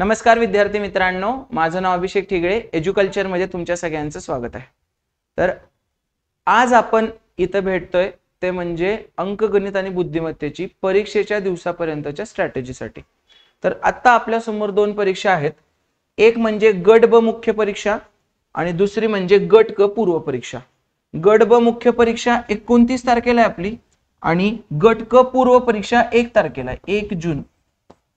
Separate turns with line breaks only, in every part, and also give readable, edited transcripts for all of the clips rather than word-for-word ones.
नमस्कार विद्यार्थी मित्रांनो, माझं नाव अभिषेक ठिगळे. एज्युकल्चर मध्ये तुमच्या सगळ्यांचं स्वागत आहे. तर आज आपण इथं भेटतोय ते म्हणजे अंकगणित आणि बुद्धिमत्तेची परीक्षेच्या दिवसापर्यंतच्या स्ट्रॅटेजीसाठी. तर आता आपल्या समोर दोन परीक्षा आहेत. एक म्हणजे गट ब मुख्य परीक्षा आणि दुसरी म्हणजे गट क पूर्व परीक्षा. गट ब मुख्य परीक्षा 29 तारखेला आहे आपली आणि गट क पूर्व परीक्षा 1 तारखेला आहे, 1 जून.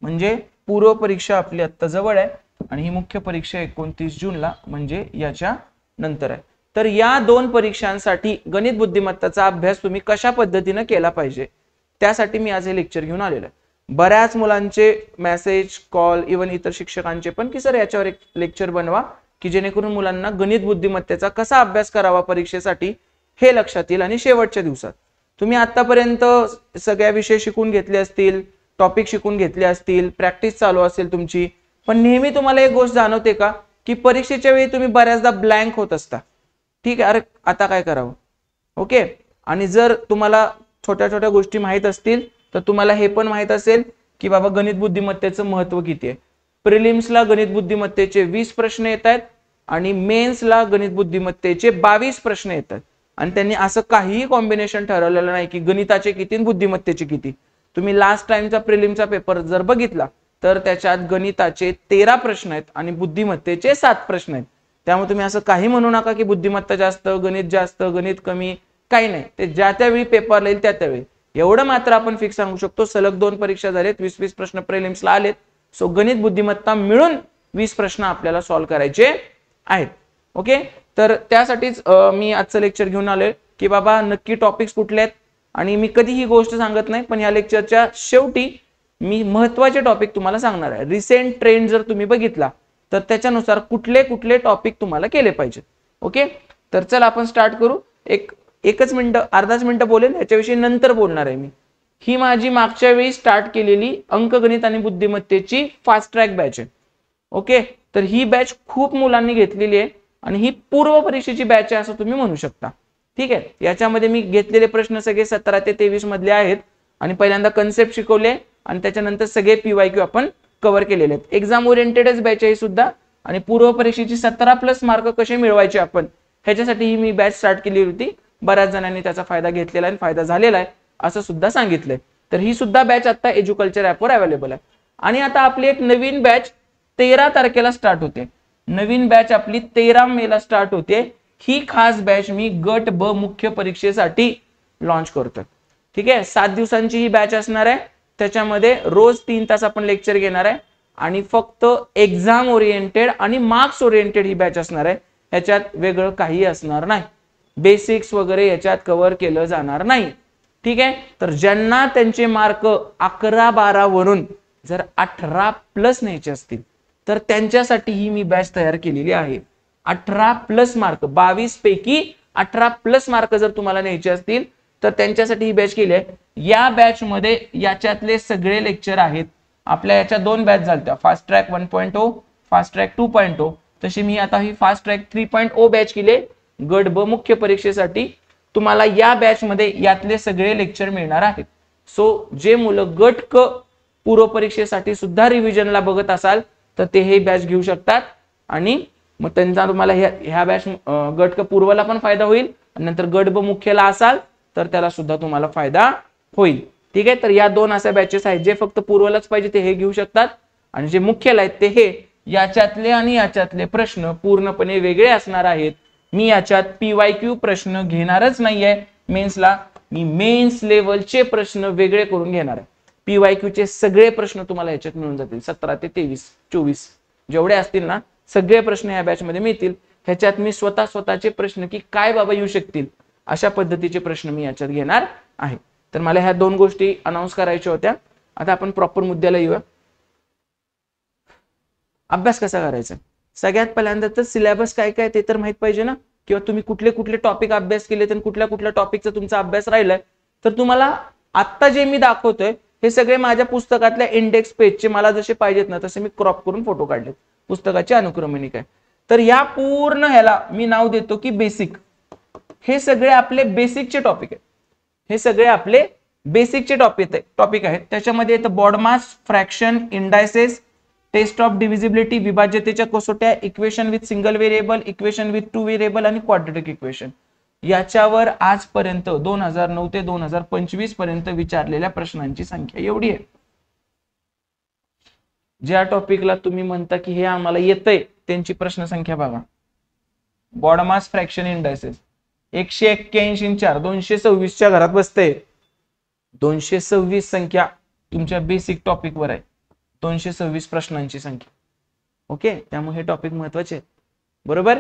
म्हणजे पूर्व परीक्षा आपली आता जवळ आहे आणि ही मुख्य परीक्षा 29 जूनला म्हणजे याच्या नंतर आहे. तर या दोन परीक्षांसाठी गणित बुद्धिमत्ताचा अभ्यास तुम्ही कशा पद्धतीने केला पाहिजे त्यासाठी मी आज हे लेक्चर घेऊन आलेलो आहे. बऱ्याच मुलांचे मेसेज, कॉल, इव्हन इतर शिक्षकांचे पण की सर याच्यावर एक लेक्चर बनवा की जेणेकरून मुलांना गणित बुद्धिमत्तेचा कसा अभ्यास करावा परीक्षेसाठी हे लक्षात येईल. आणि शेवटच्या दिवसात तुम्ही आतापर्यंत सगळ्या विषय शिकून घेतले असतील, टॉपिक शिकून घेतले असतील, प्रॅक्टिस चालू असेल तुमची, पण नेहमी तुम्हाला एक गोष्ट जाणवते का की परीक्षेच्या वेळी तुम्ही बऱ्याचदा ब्लँक होत असता. ठीक आहे, अरे आता काय करावं. ओके. आणि जर तुम्हाला छोट्या छोट्या गोष्टी माहित असतील तर तुम्हाला हे पण माहित असेल की बाबा गणित बुद्धिमत्तेचं महत्व किती आहे. प्रिलिम्सला गणित बुद्धिमत्तेचे 20 प्रश्न येत आहेत आणि मेन्सला गणित बुद्धिमत्तेचे 22 प्रश्न येतात. आणि त्यांनी असं काहीही कॉम्बिनेशन ठरवलेलं नाही की गणिताचे किती आणि बुद्धिमत्तेचे किती. तुम्ही लास्ट टाइमचा प्रिलिमचा पेपर जर बघितला तर त्याच्यात गणिताचे 13 प्रश्न आहेत आणि बुद्धिमत्तेचे 7 प्रश्न आहेत. त्यामुळे तुम्ही असं काही म्हणू नका की बुद्धिमत्ता जास्त, गणित कमी, काही नाही. ते ज्या त्यावेळी पेपर येईल त्या त्यावेळी. एवढं मात्र आपण फिक्स सांगू शकतो, सलग 2 परीक्षा झालेत, 20-20 प्रश्न प्रिलिम्सला आलेत. सो गणित बुद्धिमत्ता मिळून 20 प्रश्न आपल्याला सॉल्व्ह करायचे आहेत. ओके. तर त्यासाठीच मी आजचं लेक्चर घेऊन आलोय की बाबा नक्की टॉपिक्स कुठले आहेत. आणि मी कधी ही गोष्ट सांगत नाही, पण या लेक्चरच्या शेवटी मी महत्वाचे टॉपिक तुम्हाला सांगणार आहे. रिसेंट ट्रेंड जर तुम्ही बघितला तर त्याच्यानुसार कुठले कुठले टॉपिक तुम्हाला केले पाहिजेत. ओके. तर चला आपण स्टार्ट करू. एकच मिनिट, अर्धाच मिनिट बोलेल, याच्याविषयी नंतर बोलणार आहे मी. ही माझी मागच्या वेळी स्टार्ट केलेली अंकगणित आणि बुद्धिमत्तेची फास्ट ट्रॅक बॅच आहे. ओके. तर ही बॅच खूप मुलांनी घेतलेली आहे आणि ही पूर्व परीक्षेची बॅच आहे असं तुम्ही म्हणू शकता. ठीक आहे. याच्यामध्ये मी घेतलेले प्रश्न सगळे 17 ते 23 मधले आहेत आणि पहिल्यांदा कन्सेप्ट शिकवले आणि त्याच्यानंतर सगळे PYQ आपण कव्हर केलेले आहेत. एक्झाम ओरिएंटेडच बॅच आहे सुद्धा आणि पूर्व परीक्षेची 17+ मार्क कसे मिळवायचे आपण ह्याच्यासाठी ही मी बॅच स्टार्ट केली होती. बऱ्याच जणांनी त्याचा फायदा घेतलेला आहे, फायदा झालेला आहे असं सुद्धा सांगितलंय. तर ही सुद्धा बॅच आता एज्युकल्चर ॲपवर अवेलेबल आहे. आणि आता आपली एक नवीन बॅच 13 तारखेला स्टार्ट होते. नवीन बॅच आपली 13 मेला स्टार्ट होते. ही खास बॅच मी गट ब मुख्य परीक्षेसाठी लॉन्च करतोय. ठीक आहे. 7 दिवसांची ही बॅच असणार आहे. त्याच्यामध्ये रोज 3 तास आपण लेक्चर घेणार आहे आणि फक्त एक्झाम ओरिएंटेड आणि मार्क्स ओरिएंटेड ही बॅच असणार आहे. ह्याच्यात वेगळं काही असणार नाही. बेसिक्स वगैरे याच्यात कव्हर केलं जाणार नाही. ठीक आहे. तर ज्यांना त्यांचे मार्क 11-12 वरून जर 18+ न्यायचे असतील तर त्यांच्यासाठी ही मी बॅच तयार केलेली आहे. 18+ मार्क, 22 पैकी 18+ मार्क जर तुम्हाला न्यायचे असतील तर त्यांच्यासाठी ही बॅच केली आहे. या बॅच मध्ये याच्यातले सगळे लेक्चर आहेत. आपल्या याच्या 2 बॅच झाल्या, फास्ट ट्रॅक 1.0, फास्ट ट्रॅक 2.0. तशी मी आता ही फास्ट ट्रॅक 3.0 बॅच केली गट ब मुख्य परीक्षेसाठी. तुम्हाला या बॅच मध्ये यातले सगळे लेक्चर मिळणार आहेत. सो जे मुलं गट क पूर्व परीक्षेसाठी सुद्धा रिव्हिजनला बघत असाल तर ते हे बॅच घेऊ शकतात आणि मग त्यांचा तुम्हाला ह्या बॅच गट क पूर्वला पण फायदा होईल आणि नंतर गट ब मुख्यला असाल तर त्याला सुद्धा तुम्हाला फायदा होईल. ठीक आहे. तर या 2 अशा बॅचेस आहेत. जे फक्त पूर्वलाच पाहिजे ते हे घेऊ शकतात आणि जे मुख्यला आहेत ते हे. याच्यातले आणि याच्यातले प्रश्न पूर्णपणे वेगळे असणार आहेत. मी याच्यात PYQ प्रश्न घेणारच नाहीये. मेन्सला मी मेन्स लेवलचे प्रश्न वेगळे करून घेणार आहे. PYQ चे सगळे प्रश्न तुम्हाला याच्यात मिळून जातील. 17 ते 23-24 जेवढे असतील ना सगळे प्रश्न या बॅच मध्ये मिळतील. ह्याच्यात मी स्वतःचे प्रश्न की काय बाबा येऊ शकतील अशा पद्धतीचे प्रश्न मी याच्यात घेणार आहे. तर मला ह्या 2 गोष्टी अनाउन्स करायच्या होत्या. आता आपण प्रॉपर मुद्द्याला येऊया. अभ्यास कसा करायचा. सगळ्यात पहिल्यांदा तर सिलेबस काय काय ते तर माहित पाहिजे ना, किंवा तुम्ही कुठले कुठले टॉपिक अभ्यास केले तर कुठल्या कुठल्या टॉपिकचा तुमचा अभ्यास राहिलाय. तर तुम्हाला आता जे मी दाखवतोय हे सगळे माझ्या पुस्तकातल्या इंडेक्स पेजचे मला जसे पाहिजेत ना तसे मी क्रॉप करून फोटो काढलेत. पुस्तकाची अनुक्रमणिका आहे. तर या पूर्ण ह्याला मी नाव देतो की बेसिक. हे सगळे आपले बेसिकचे टॉपिक आहेत. हे सगळे आपले बेसिकचे टॉपिक आहेत. त्याच्यामध्ये येतं BODMAS, fraction, indices, test of divisibility, विभाज्यतेच्या कसोट्या, equation with single variable, equation with 2 variable आणि क्वाड्रॅटिक इक्वेशन, याच्यावर आजपर्यंत 2009 ते 2025 पर्यंत विचारलेल्या प्रश्नांची संख्या एवढी आहे. ज्या टॉपिकला तुम्ही म्हणता की हे आम्हाला येतंय त्यांची प्रश्न संख्या बघा. बॉडमास फ्रॅक्शन इंडायसेस 181 4 226 च्या घरात बसते. 226 संख्या तुमच्या बेसिक टॉपिक वर आहे. 226 प्रश्नांची संख्या. ओके, त्यामुळे हे टॉपिक महत्वाचे आहेत. बरोबर.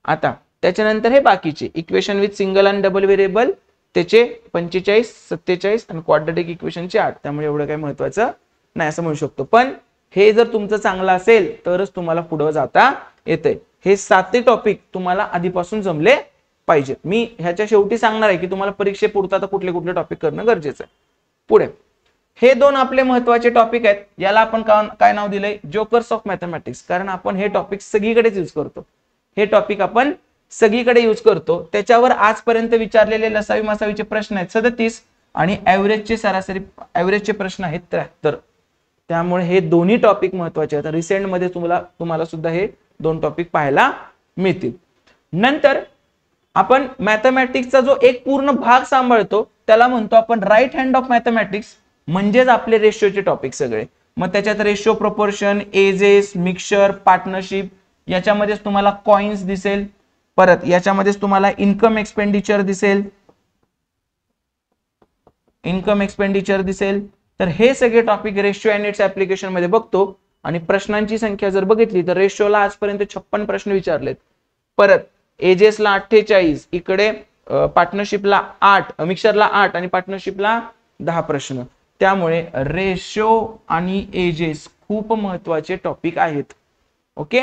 आता त्याच्यानंतर हे बाकीचे इक्वेशन विथ सिंगल आणि डबल व्हेरिएबल त्याचे 45 47 आणि क्वाड्रॅटिक इक्वेशनचे 8. त्यामुळे एवढं काही महत्वाचं नाही असं म्हणू शकतो. पण हे जर तुमचं चांगलं असेल तरच तुम्हाला पुढे जाता येते. हे 7 टॉपिक तुम्हाला आधीपासून जमले पाहिजेत. मी ह्याच्या शेवटी सांगणार आहे की तुम्हाला परीक्षेपुरता आता कुठले कुठले टॉपिक करणं गरजेचं आहे. पुढे हे दोन आपले महत्वाचे टॉपिक आहेत. याला आपण काय नाव दिलंय, जोकर्स ऑफ मॅथमॅटिक्स. कारण आपण हे टॉपिक सगळीकडेच यूज करतो. हे टॉपिक आपण सगळीकडे यूज करतो. त्याच्यावर आजपर्यंत विचारलेले लसावी मसावीचे प्रश्न आहेत 37 आणि ऍव्हरेजचे सरासरी ऍव्हरेजचे प्रश्न आहेत 73. त्यामुळे हे दोन्ही टॉपिक महत्वाचे आहेत. रिसेंट मध्ये तुम्हाला सुद्धा हे दोन टॉपिक पाहायला मिळतील. नंतर आपण मॅथमॅटिक्सचा जो एक पूर्ण भाग सांभाळतो त्याला म्हणतो आपण राईट हँड ऑफ मॅथमॅटिक्स, म्हणजेच आपले रेशोचे टॉपिक सगळे. मग त्याच्यात ratio, proportion, ages, mixture, partnership, याच्यामध्येच तुम्हाला कॉइन्स दिसेल. परत याच्यामध्येच तुम्हाला इन्कम एक्सपेंडिचर दिसेल. तर हे सगळे topic ratio and it's application मध्ये बघतो. आणि प्रश्नांची संख्या जर बघितली तर रेशिओला आजपर्यंत 56 प्रश्न विचारलेत. परत एजेसला 48, इकडे पार्टनरशिपला 8, मिक्सरला 8 आणि पार्टनरशिपला 10 प्रश्न. त्यामुळे रेशिओ आणि एजेस खूप महत्वाचे टॉपिक आहेत. ओके,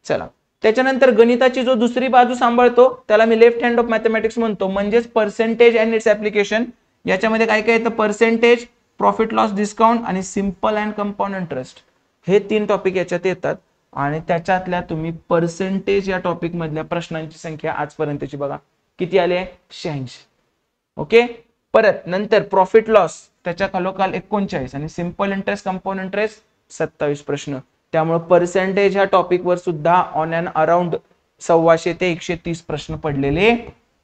चला. त्याच्यानंतर गणिताची जो दुसरी बाजू सांभाळतो त्याला मी लेफ्ट हँड ऑफ मॅथमॅटिक्स म्हणतो, म्हणजेच पर्सेंटेज अँड इट्स ऍप्लिकेशन. याच्यामध्ये काय काय येतं, पर्सेंटेज, प्रॉफिट लॉस डिस्काउंट आणि सिंपल अँड कंपाऊंड इंटरेस्ट. हे 3 टॉपिक याच्यात येतात. आणि त्याच्यातल्या तुम्ही पर्सेंटेज या टॉपिक मधल्या प्रश्नांची संख्या आजपर्यंतची बघा किती आली आहे, 86. ओके. परत नंतर प्रॉफिट लॉस त्याच्या खालोखाल 39 आणि सिंपल इंटरेस्ट, कंपाऊंड इंटरेस्ट 27 प्रश्न. त्यामुळे पर्सेंटेज ह्या टॉपिक वर सुद्धा ऑन अँड अराउंड 125 ते 130 प्रश्न पडलेले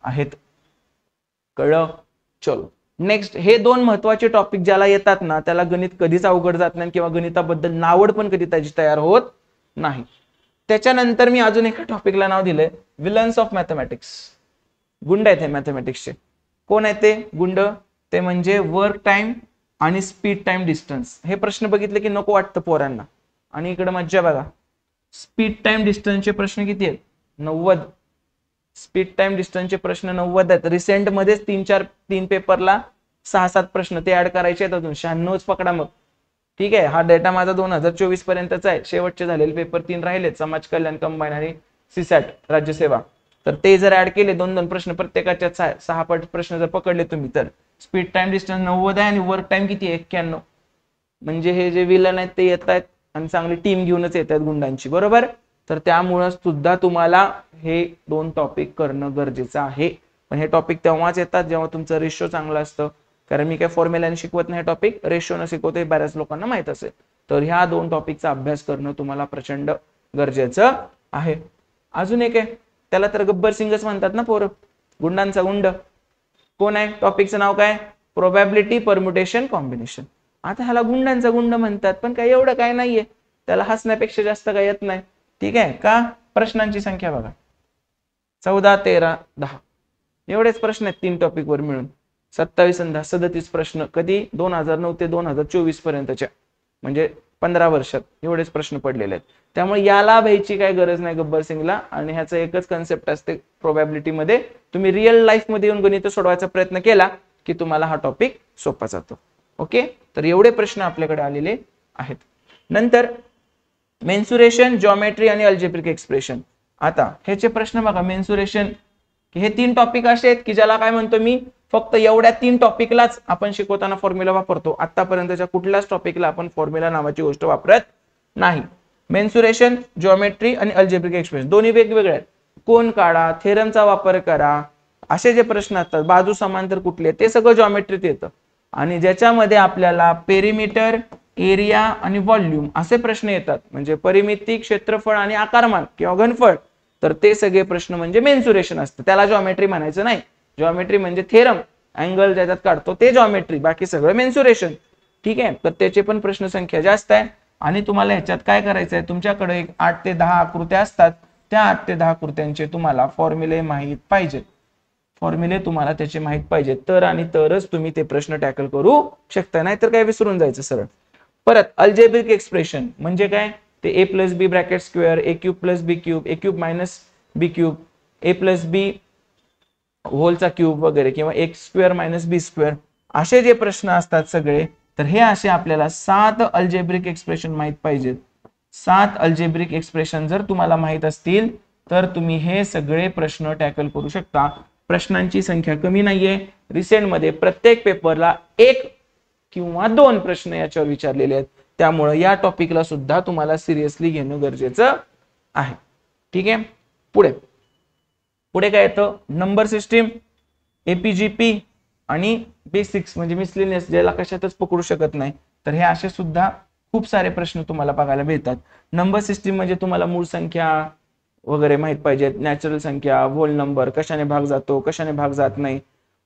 आहेत. कळलं. चलो नेक्स्ट. हे दोन महत्वाचे टॉपिक ज्याला येतात ना त्याला गणित कधीच अवघड जात नाही किंवा गणिताबद्दल नावड पण कधी त्याची तयार होत नाही. त्याच्यानंतर मी अजून एका टॉपिकला नाव दिलंय विलन्स ऑफ मॅथमॅटिक्स. गुंड आहेत हे मॅथमॅटिक्सचे. कोण आहेत ते गुंड? ते म्हणजे वर्क टाइम आणि स्पीड टाइम डिस्टन्स. हे प्रश्न बघितले की नको वाटतं पोरांना. आणि इकडे मज्जा बघा, स्पीड टाइम डिस्टन्सचे प्रश्न किती आहेत, 90. स्पीड टाइम डिस्टन्सचे प्रश्न 90 आहेत. रिसेंट मध्येच 3 पेपरला 6-7 प्रश्न ते ऍड करायचे आहेत. अजून 96 पकडा मग. ठीक आहे, हा डेटा माझा 2024 पर्यंतचा आहे. शेवटचे झालेले पेपर 3 राहिलेत, समाज कल्याण कंबाईन आणि सीसॅट राज्यसेवा. तर ते जर ऍड केले 2-2 प्रश्न प्रत्येकाच्या 6 प्रश्न जर पकडले तुम्ही तर स्पीड टाइम डिस्टन्स 90 आहे आणि वर्क टाइम किती आहे, 91. म्हणजे हे जे विलन आहेत ते येत आहेत आणि चांगली टीम घेऊनच येत आहेत गुंडांची. बरोबर. तर त्यामुळे सुद्धा तुम्हाला हे 2 टॉपिक करणं गरजेचं आहे. पण हे टॉपिक तेव्हाच येतात जेव्हा तुमचं रेशो चांगलं असतं. कारण मी काय फॉर्म्युलाने शिकवत नाही, टॉपिक रेशोने शिकवते, बऱ्याच लोकांना माहित असेल. तर ह्या 2 टॉपिकचा अभ्यास करणं तुम्हाला प्रचंड गरजेचं आहे. अजून एक आहे, त्याला तर गब्बर सिंगच म्हणतात ना पोरं, गुंडांचा गुंड. कोण आहे? टॉपिकचं नाव काय? Probability permutation combination. आता ह्याला गुंडांचा गुंड म्हणतात, पण काय एवढं काय नाहीये, त्याला हसण्यापेक्षा जास्त काय येत नाही. ठीक आहे का? प्रश्नांची संख्या बघा 14, 13, 10 एवढेच प्रश्न आहेत 3 टॉपिक वर मिळून. 27 आणि 10 37 प्रश्न. कधी? 2009 ते 2024 पर्यंतच्या, म्हणजे 15 वर्षात एवढेच प्रश्न पडलेले आहेत. त्यामुळे याला भ्यायची काय गरज नाही गब्बर सिंगला. आणि ह्याचं एकच कन्सेप्ट असते प्रोबॅबिलिटी मध्ये, तुम्ही रिअल लाईफ मध्ये येऊन गणित सोडवायचा प्रयत्न केला की तुम्हाला हा टॉपिक सोपा जातो. ओके. तर एवढे प्रश्न आपल्याकडे आलेले आहेत. नंतर मेन्सुरेशन, जॉमेट्री आणि अल्जेब्रिक एक्सप्रेशन. आता ह्याचे प्रश्न बघा. मेन्सुरेशन हे 3 टॉपिक असे आहेत की ज्याला काय म्हणतो मी, फक्त एवढ्या 3 टॉपिकलाच आपण शिकवताना फॉर्म्युला वापरतो. आतापर्यंतच्या कुठल्याच टॉपिकला आपण फॉर्म्युला नावाची गोष्ट वापरत नाही. मेन्सुरेशन, जॉमेट्री आणि अल्जेब्रिक एक्सप्रेशन दोन्ही वेगवेगळे आहेत. कोण काढा, थेरमचा वापर करा, असे जे प्रश्न असतात, बाजू समांतर कुठले, ते सगळं जॉमेट्रीत येतं. आणि ज्याच्यामध्ये आपल्याला पेरिमीटर, एरिया आणि व्हॉल्यूम असे प्रश्न येतात, म्हणजे परिमिती, क्षेत्रफळ आणि आकारमान किंवा घनफळ, तर ते सगळे प्रश्न म्हणजे मेन्सुरेशन असतं. त्याला जॉमेट्री म्हणायचं नाही. जॉमेट्री म्हणजे थेरम, अँगल ज्याच्यात काढतो ते जॉमेट्री, बाकी सगळं मेन्सुरेशन. ठीक आहे, तर त्याचे पण प्रश्न संख्या जास्त आहे. आणि तुम्हाला ह्याच्यात काय करायचं आहे, तुमच्याकडे 8 ते 10 आकृत्या असतात. त्या 8 ते 10 आकृत्यांचे तुम्हाला फॉर्म्युले माहीत पाहिजेत. फॉर्म्युले तुम्हाला त्याचे माहीत पाहिजेत, तर आणि तरच तुम्ही ते प्रश्न टॅकल करू शकता, नाहीतर काय विसरून जायचं सरळ. परत अल्जेब्रिक एक्सप्रेशन म्हणजे काय, ते ए प्लस बी ब्रॅकेट स्क्वेअर, ए क्यूब प्लस बी क्यूब, ए क्यूब मायनस बी क्यूब, ए प्लस बी होलचा क्यूब वगैरे, किंवा एक्स स्क्वेअर मायनस बी स्क्वेअर, असे जे प्रश्न असतात सगळे, तर हे असे आपल्याला 7 अल्जेब्रिक एक्सप्रेशन माहीत पाहिजेत. 7 अल्जेब्रिक एक्सप्रेशन जर तुम्हाला माहीत असतील तर तुम्ही हे सगळे प्रश्न टॅकल करू शकता. प्रश्नांची संख्या कमी नाहीये. रिसेंट मध्ये प्रत्येक पेपरला 1 किंवा 2 प्रश्न याच्यावर विचारलेले आहेत, त्यामुळे या टॉपिकला सुद्धा तुम्हाला सिरियसली घेणं गरजेचं आहे. ठीक आहे, पुढे पुढे काय येतं, नंबर सिस्टीम, एपीजीपी आणि बेसिक्स म्हणजे मिसलेनियस, ज्याला कशातच पकडू शकत नाही, तर हे असे सुद्धा खूप सारे प्रश्न तुम्हाला बघायला मिळतात. नंबर सिस्टीम म्हणजे तुम्हाला मूळ संख्या वगैरे माहित पाहिजेत, नॅचरल संख्या, होल नंबर, कशाने भाग जातो, कशाने भाग जात नाही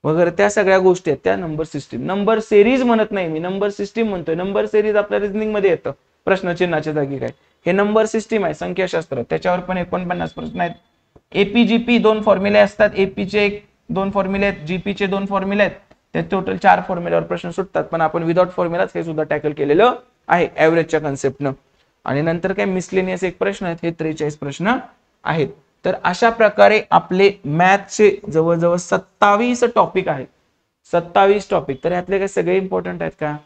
वगैरे, त्या सगळ्या गोष्टी आहेत त्या नंबर सिस्टीम. नंबर सिरीज म्हणत नाही मी, नंबर सिस्टीम म्हणतोय. नंबर सिरीज आपल्या रिझनिंग मध्ये येतं, प्रश्नचिन्हाच्या जागी काय, हे नंबर सिस्टीम आहे संख्याशास्त्र, त्याच्यावर पण 49 प्रश्न आहेत. एपीजीपी 2 फॉर्म्युले असतात, एपीचे 2 फॉर्म्युले आहेत, जीपीचे 2 फॉर्म्युले आहेत, ते टोटल 4 फॉर्म्युल्यावर प्रश्न सुटतात, पण आपण विदाउट फॉर्म्युलाच हे सुद्धा टॅकल केलेलं आहे ऍव्हरेजच्या कन्सेप्टनं. आणि नंतर काय मिसलेनियस एक प्रश्न आहेत, हे 43 प्रश्न आहेत. तर अशा प्रकारे आपले मॅथचे जवळजवळ 27 टॉपिक आहेत. 27 टॉपिक, तर यातले काय सगळे इम्पॉर्टंट आहेत का?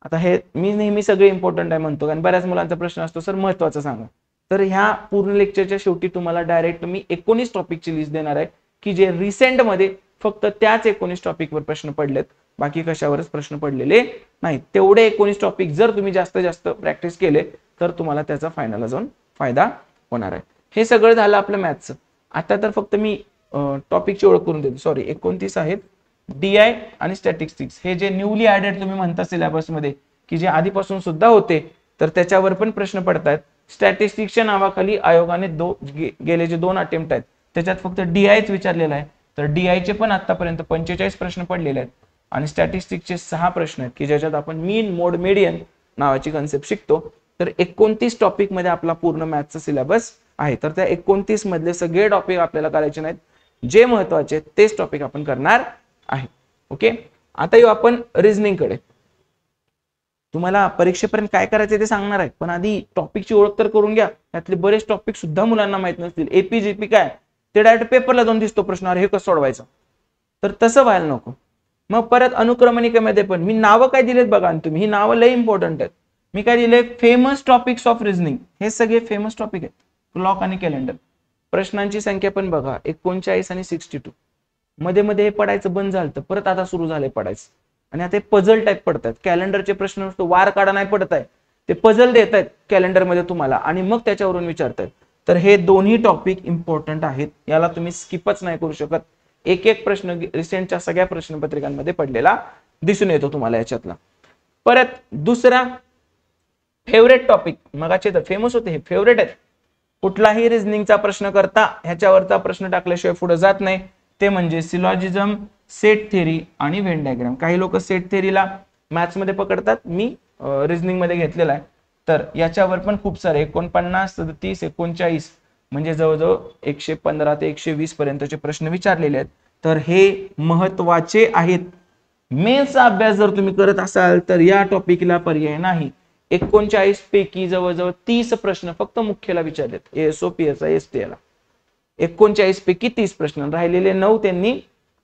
आता हे मी नेहमी सगळे इम्पॉर्टंट आहे म्हणतो, कारण बऱ्याच मुलांचा प्रश्न असतो सर महत्वाचं सांगा. तर ह्या पूर्ण लेक्चरच्या शेवटी तुम्हाला डायरेक्ट मी 19 टॉपिकची लिस्ट देणार आहे, की जे रिसेंट मध्ये फक्त त्याच 19 टॉपिकवर प्रश्न पडलेत, बाकी कशावरच प्रश्न पडलेले नाहीत. तेवढे 19 टॉपिक जर तुम्ही जास्त जास्त प्रॅक्टिस केले तर तुम्हाला त्याचा फायनलला जाऊन फायदा होणार आहे. हे सगळं झालं आपलं मॅथ्सचं. आता तर फक्त मी टॉपिकची ओळख करून देतो. सॉरी, 29 आहेत. डीआय आणि स्टॅटिस्टिक्स हे जे न्यूली ऍडेड तुम्ही म्हणता सिलेबस मध्ये, की जे आधीपासून सुद्धा होते, तर त्याच्यावर पण प्रश्न पडतात. स्टॅटिस्टिक्सच्या नावाखाली आयोगाने गेले जे 2 अटेम्प्ट आहेत त्याच्यात फक्त डीआयच विचारलेला आहे. तर डीआयचे पण आतापर्यंत 45 प्रश्न पडलेले आहेत आणि स्टॅटिस्टिक्सचे 6 प्रश्न आहेत, की ज्याच्यात आपण मीन मोड मीडियन नावाची कन्सेप्ट शिकतो. तर 29 टॉपिक मध्ये आपला पूर्ण मॅथ्सचा सिलेबस आहे. तर त्या 29 मधले सगळे टॉपिक आपल्याला करायचे नाहीत, जे महत्वाचे तेच टॉपिक आपण करणार आहे. ओके, आता येऊ आपण रिझनिंग कडे. तुम्हाला परीक्षेपर्यंत काय करायचं ते सांगणार आहे, पण आधी टॉपिकची ओळख तर करून घ्या. त्यातले बरेच टॉपिक सुद्धा मुलांना माहित नसतील. एपीजीपी काय, ते डायरेक्ट पेपरला जाऊन दिसतो प्रश्न, अरे हे कसं सोडवायचं, तर तसं व्हायला नको. मग परत अनुक्रमणिकेमध्ये पण मी नावं काय दिलेत बघा, आणि तुम्ही ही नावं लय इम्पॉर्टंट आहेत. मी काय दिले, फेमस टॉपिक्स ऑफ रिझनिंग, हे सगळे फेमस टॉपिक आहेत. क्लॉक आणि कॅलेंडर. प्रश्नांची संख्या पण बघा 39 आणि 62. मध्ये मध्ये हे पडायचं बंद झालं, परत आता सुरू झालंय पडायचं. आणि आता हे पझल टाईप पडतात. कॅलेंडरचे प्रश्न नुसतं वार काढा नाही पडत आहे, ते पझल देत आहेत कॅलेंडरमध्ये तुम्हाला आणि मग त्याच्यावरून विचारतात. तर हे दोन्ही टॉपिक इम्पॉर्टंट आहेत, याला तुम्ही स्किपच नाही करू शकत. एक एक प्रश्न रिसेंटच्या सगळ्या प्रश्नपत्रिकांमध्ये पडलेला दिसून येतो तुम्हाला याच्यातला. परत दुसरा फेवरेट टॉपिक, मगाचे तर फेमस होते, हे फेवरेट आहेत. कुठलाही रिझनिंगचा प्रश्न करता ह्याच्यावरचा प्रश्न टाकल्याशिवाय पुढे जात नाही, ते म्हणजे सिलॉजिझम, सेट थेरी आणि व्हेन डायग्राम. काही लोक सेट थेरीला मॅथ्स मध्ये पकडतात, मी रिझनिंग मध्ये घेतलेला आहे. तर याच्यावर पण खूप सारे 49, 30, 39 म्हणजे जवळजवळ 115 ते 120 पर्यंतचे प्रश्न विचारलेले आहेत. तर हे महत्वाचे आहेत. मेन्सचा अभ्यास जर तुम्ही करत असाल तर या टॉपिकला पर्याय नाही. 39 पैकी जवळजवळ 30 प्रश्न फक्त मुख्यला विचारलेत, एएसओ, पीएसआय, एसटीला. 39 पैकी 30 प्रश्न, राहिलेले 9 त्यांनी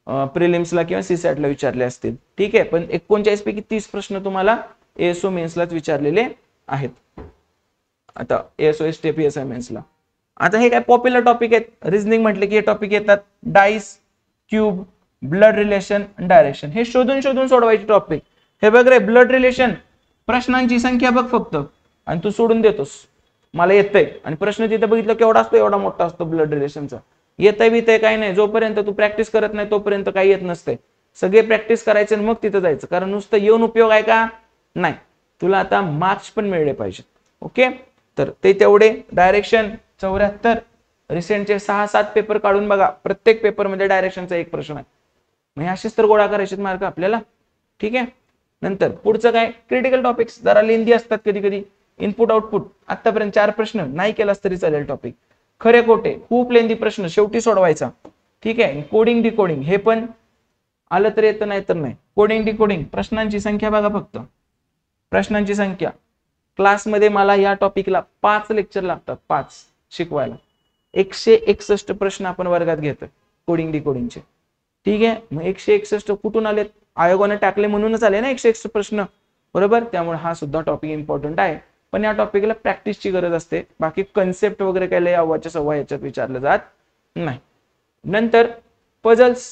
प्रिलिम्सला किंवा सीसॅटला विचारले असतील. ठीक आहे, पण 39 पैकी 30 प्रश्न तुम्हाला एएसओ मेन्सलाच विचारलेले आहेत. आता एएसओ, एसटी, पीएसआय मेन्सला. आता हे काय पॉप्युलर टॉपिक आहेत. रिझनिंग म्हटले की हे टॉपिक येतात. Dice, cube, blood relation, direction, हे शोधून शोधून सोडवायचे टॉपिक. हे बघ रे, ब्लड रिलेशन, प्रश्नांची संख्या बघ फक्त आणि तू सोडून देतोस, मला येतंय. आणि प्रश्न तिथे बघितलं केवढा असतो, एवढा मोठा असतो ब्लड रिलेशनचा. येतंय बितंय काही नाही, जोपर्यंत तू प्रॅक्टिस करत नाही तोपर्यंत काही येत नसते. सगळे प्रॅक्टिस करायचे आणि मग तिथं जायचं, कारण नुसतं येऊन उपयोग आहे का नाही. तुला आता मार्क्स पण मिळले पाहिजेत. ओके, तर ते तेवढे. डायरेक्शन 74, रिसेंटचे 6-7 पेपर काढून बघा, प्रत्येक पेपर मध्ये डायरेक्शनचा एक प्रश्न आहे. मग असेच तर गोळा करायचे मार्क आपल्याला. ठीक आहे, नंतर पुढचं काय, क्रिटिकल टॉपिक्स जरा लेंदी असतात कधी कधी. इनपुट आउटपुट आतापर्यंत 4 प्रश्न नाही केलास तरी चालेल टॉपिक. खरे खोटे खूप लेंदी प्रश्न शेवटी सोडवायचा. ठीक आहे, कोडिंग डिकोडिंग हे पण आलं तर येतं नाही तर नाही. कोडिंग डिकोडिंग प्रश्नांची संख्या बघा, फक्त प्रश्नांची संख्या. क्लासमध्ये मला या टॉपिकला 5 लेक्चर लागतात, 5 शिकवायला. 161 प्रश्न आपण वर्गात घेतोय कोडिंग डिकोडिंगचे. ठीक आहे, मग 161 कुठून आलेत, आयोगाने टाकले म्हणूनच आले ना 161 प्रश्न, बरोबर. त्यामुळे हा सुद्धा टॉपिक इम्पॉर्टंट आहे. पण या टॉपिकला प्रॅक्टिसची गरज असते, बाकी कन्सेप्ट वगैरे काय लय अव्वाच्या सव्वा याच्यात विचारलं जात नाही. नंतर पझल्स,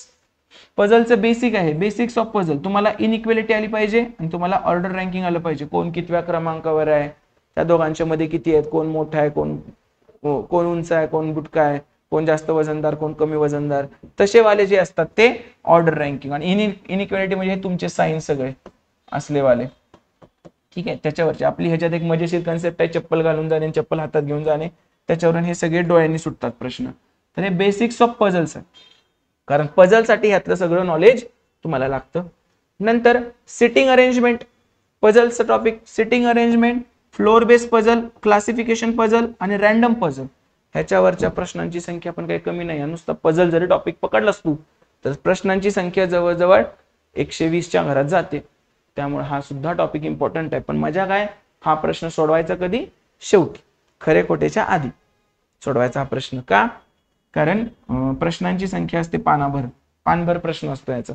पझलचं बेसिक आहे, बेसिक्स ऑफ पझल. तुम्हाला इनइक्वेलिटी आली पाहिजे आणि तुम्हाला ऑर्डर रँकिंग आलं पाहिजे, कोण कितव्या क्रमांकावर आहे, त्या दोघांच्या मध्ये किती आहेत, कोण मोठा आहे, कोण उंच आहे, कोण बुटका आहे, कोण जास्त वजनदार, कोण कमी वजनदार, तसे वाले जे असतात ते ऑर्डर रँकिंग. आणि इनइक्वेलिटी म्हणजे तुमचे साईन सगळे असले वाले. ठीक आहे, त्याच्यावरचे आपली ह्याच्यात एक मजेशीर कन्सेप्ट आहे, चप्पल घालून जाणे, चप्पल हातात घेऊन जाणे. त्याच्यावरून हे सगळे डोळ्यांनी सुटतात प्रश्न. तर हे बेसिक्स ऑफ पझल्स आहे, कारण पझलसाठी ह्यातलं सगळं नॉलेज तुम्हाला लागतं. नंतर सिटिंग अरेंजमेंट, पझलचं topic. Seating arrangement, floor base puzzle, classification puzzle आणि रॅन्डम पझल. ह्याच्यावरच्या प्रश्नांची संख्या पण काही कमी नाही. नुसता पझल जरी टॉपिक पकडलास तू तर प्रश्नांची संख्या जवळजवळ 120च्या घरात जाते. त्यामुळे हा सुद्धा टॉपिक इम्पॉर्टंट आहे. पण मजा काय, हा प्रश्न सोडवायचा कधी, शेवटी खरे खोटेच्या आधी सोडवायचा हा प्रश्न. का, कारण प्रश्नांची संख्या असते पानभर प्रश्न असतो याचा,